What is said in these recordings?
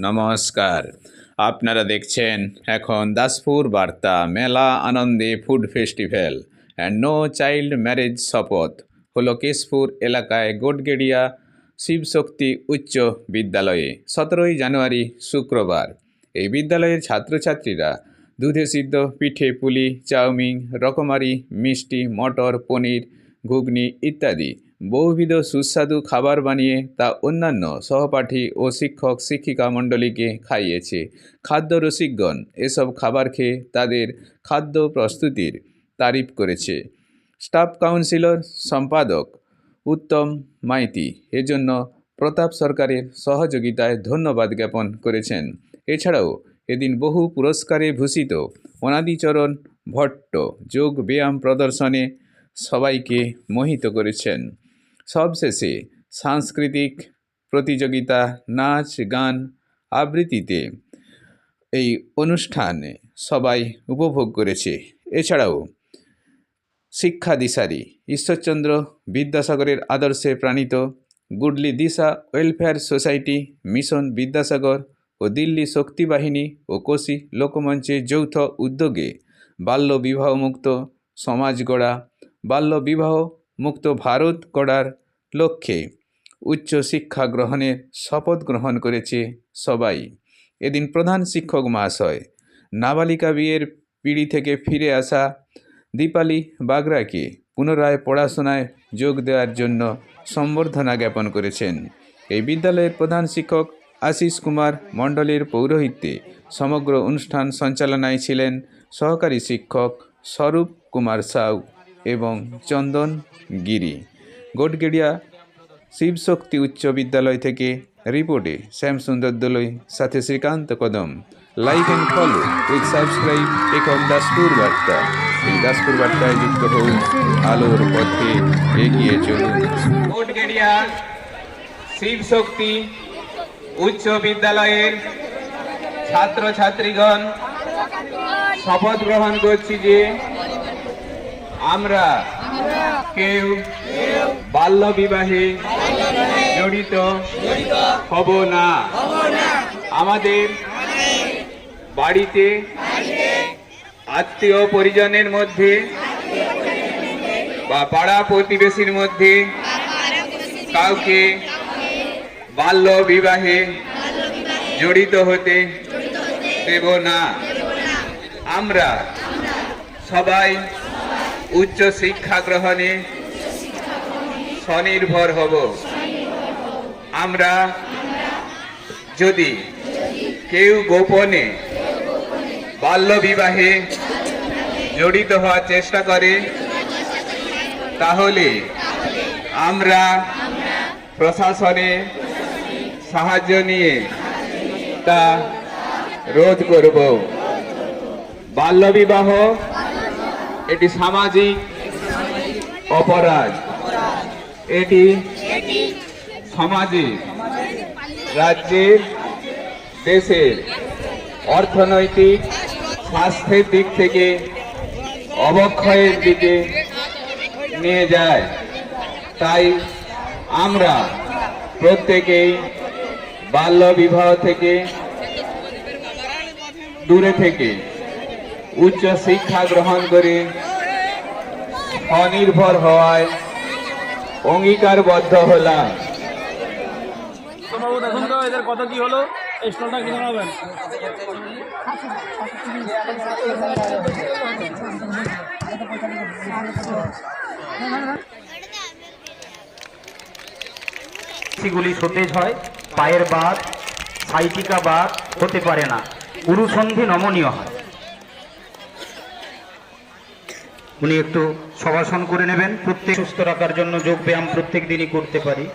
নমস্কার, আপনারা দেখছেন এখন দাসপুর বার্তা। মেলা আনন্দে food festival and no child marriage শপথ হলো কেশপুর এলাকায় গোটগেড়িয়া শিবশক্তি উচ্চ বিদ্যালয়ে 17ই জানুয়ারি শুক্রবার। এই বিদ্যালয়ের ছাত্রছাত্রীরা দুধে সিদ্ধ পিঠে পুলি, চাউমিন, রকমারি মিষ্টি, মটর, পনির, ঘুগনি ইত্যাদি বহুবিধ সুস্বাদু খাবার বানিয়ে তা অন্যান্য সহপাঠী ও শিক্ষক শিক্ষিকা মণ্ডলীকে খাইয়েছে। খাদ্য রসিকগণ এসব খাবার খেয়ে তাদের খাদ্য প্রস্তুতির তারিফ করেছে। স্টাফ কাউন্সিলর সম্পাদক উত্তম মাইতি এজন্য প্রতাপ সরকারের সহযোগিতায় ধন্যবাদ জ্ঞাপন করেছেন। এছাড়াও এদিন বহু পুরস্কারে ভূষিত অনাদিচরণ ভট্ট যোগ ব্যায়াম প্রদর্শনে সবাইকে মোহিত করেছেন। সবশেষে সাংস্কৃতিক প্রতিযোগিতা, নাচ, গান, আবৃত্তিতে এই অনুষ্ঠানে সবাই উপভোগ করেছে। এছাড়াও শিক্ষা দিশারি ঈশ্বরচন্দ্র বিদ্যাসাগরের আদর্শে প্রাণিত গুডলি দিশা ওয়েলফেয়ার সোসাইটি, মিশন বিদ্যাসাগর ও দিল্লি শক্তি বাহিনী ও কোশি লোকমঞ্চের যৌথ উদ্যোগে বাল্য বিবাহ মুক্ত সমাজ গড়া, বাল্য বিবাহ মুক্ত ভারত গড়ার লক্ষ্যে উচ্চ শিক্ষা গ্রহণের শপথ গ্রহণ করেছে সবাই। এদিন প্রধান শিক্ষক মহাশয় নাবালিকা বিয়ের পিড়ি থেকে ফিরে আসা দীপালি বাগরাকে পুনরায় পড়াশোনায় যোগ দেওয়ার জন্য সম্বর্ধনা জ্ঞাপন করেছেন। এই বিদ্যালয়ের প্রধান শিক্ষক আশিস কুমার মণ্ডলের পৌরোহিত্যে সমগ্র অনুষ্ঠান সঞ্চালনায় ছিলেন সহকারী শিক্ষক স্বরূপ কুমার সাউ এবং চন্দন গিরি। গোটগেড়িয়া শিবশক্তি উচ্চ বিদ্যালয় থেকে রিপোর্টে শ্যামসুন্দর দোলই সাথে শ্রীকান্ত কদম। Like and follow with subscribe এখন দাসপুর বার্তা। এই দাসপুর বার্তায় যুক্ত হন, আলোর পথে এগিয়ে চলুন। গোটগেড়িয়া শিবশক্তি উচ্চ বিদ্যালয়ের ছাত্রছাত্রীগণ শপথ গ্রহণ করছি যে আমরা কেউ বাল্য বিবাহে জড়িত হব না। আমাদের বাড়িতে আত্মীয় পরিজনের মধ্যে বা পাড়া প্রতিবেশীর মধ্যে কাউকে বাল্য বিবাহে জড়িত হতে দেব না। আমরা সবাই উচ্চ শিক্ষা গ্রহণে স্বনির্ভর হব। আমরা যদি কেউ গোপনে বাল্য বিবাহে জড়িত হওয়ার চেষ্টা করে তাহলে আমরা প্রশাসনের সাহায্য নিয়ে তা রোধ করব। বাল্য বিবাহ এটি সামাজিক অপরাধ। এটি সমাজে, রাজ্যের, দেশের অর্থনৈতিক স্বাস্থ্যের দিক থেকে অবক্ষয়ের দিকে নিয়ে যায়। তাই আমরা প্রত্যেকেই বাল্য বিবাহ থেকে দূরে থেকে উচ্চ শিক্ষা গ্রহণ করে স্বনির্ভর হওয়ায় অঙ্গীকারবদ্ধ হলাম। দেখুন তো এদের কত কি হলো, স্টলটা কিনে নেবেন। গুলি সতেজ হয়, পায়ের বাত, সাইটিকা বাত হতে পারে না, পুরুষন্ধি নমনীয় হয়। উনি একটু শবাসন করে নেবেন। প্রত্যেক সুস্থ রাখার জন্য যোগ ব্যায়াম প্রত্যেক দিনই করতে পারি।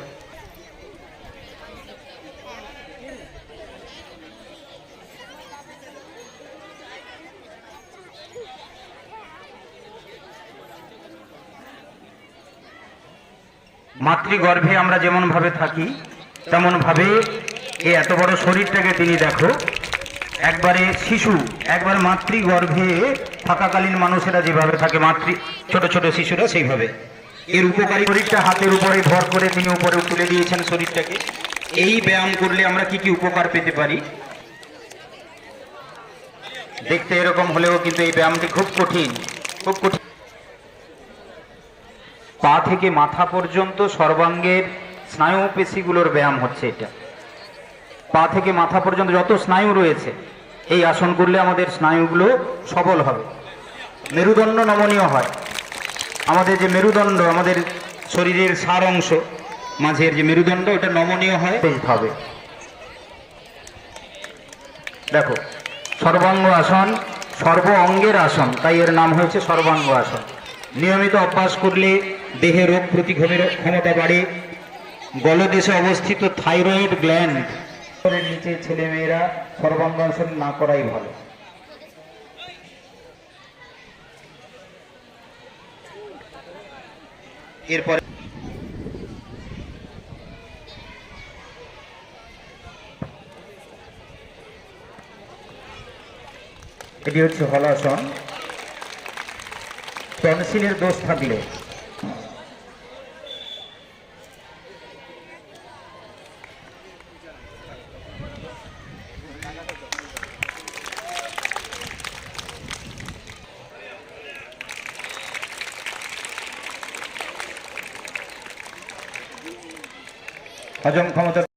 মাতৃগর্ভে আমরা যেমন ভাবে থাকি তেমন ভাবে এই এত বড় শরীরটাকে তিনি দেখো একবারে শিশু, একবার মাতৃগর্ভে থাকাকালীন মানুষেরা যেভাবে থাকে, ছোট ছোট শিশুরা সেইভাবে এর উপকারী শরীরটা হাতের উপরে ভর করে তিনি উপরে তুলে দিয়েছেন শরীরটাকে। এই ব্যায়াম করলে আমরা কি কি উপকার পেতে পারি? দেখতে এরকম হলেও কিন্তু এই ব্যায়ামটি খুব কঠিন, খুব কঠিন। পা থেকে মাথা পর্যন্ত সর্বাঙ্গের স্নায়ু পেশিগুলোর ব্যায়াম হচ্ছে এটা। পা থেকে মাথা পর্যন্ত যত স্নায়ু রয়েছে, এই আসন করলে আমাদের স্নায়ুগুলো সবল হবে, মেরুদণ্ড নমনীয় হয়। আমাদের যে মেরুদণ্ড, আমাদের শরীরের সার অংশ মাঝের যে মেরুদণ্ড, ওটা নমনীয় হয় ভাবে। দেখো, সর্বাঙ্গ আসন, সর্ব অঙ্গের আসন, তাই এর নাম হয়েছে সর্বাঙ্গ আসন। নিয়মিত অভ্যাস করলে দেহে রোগ প্রতিরোধের ক্ষমতা বাড়ে। গলদেশে অবস্থিত থাইরয়েড গ্ল্যান্ড নিচে ছেলেমেয়েরা সর্বাঙ্গ আসন না করাই ভালো। এরপরে এটি হচ্ছে হলাসন। টনসিলের দোষ থাকলে হজম ক্ষমতা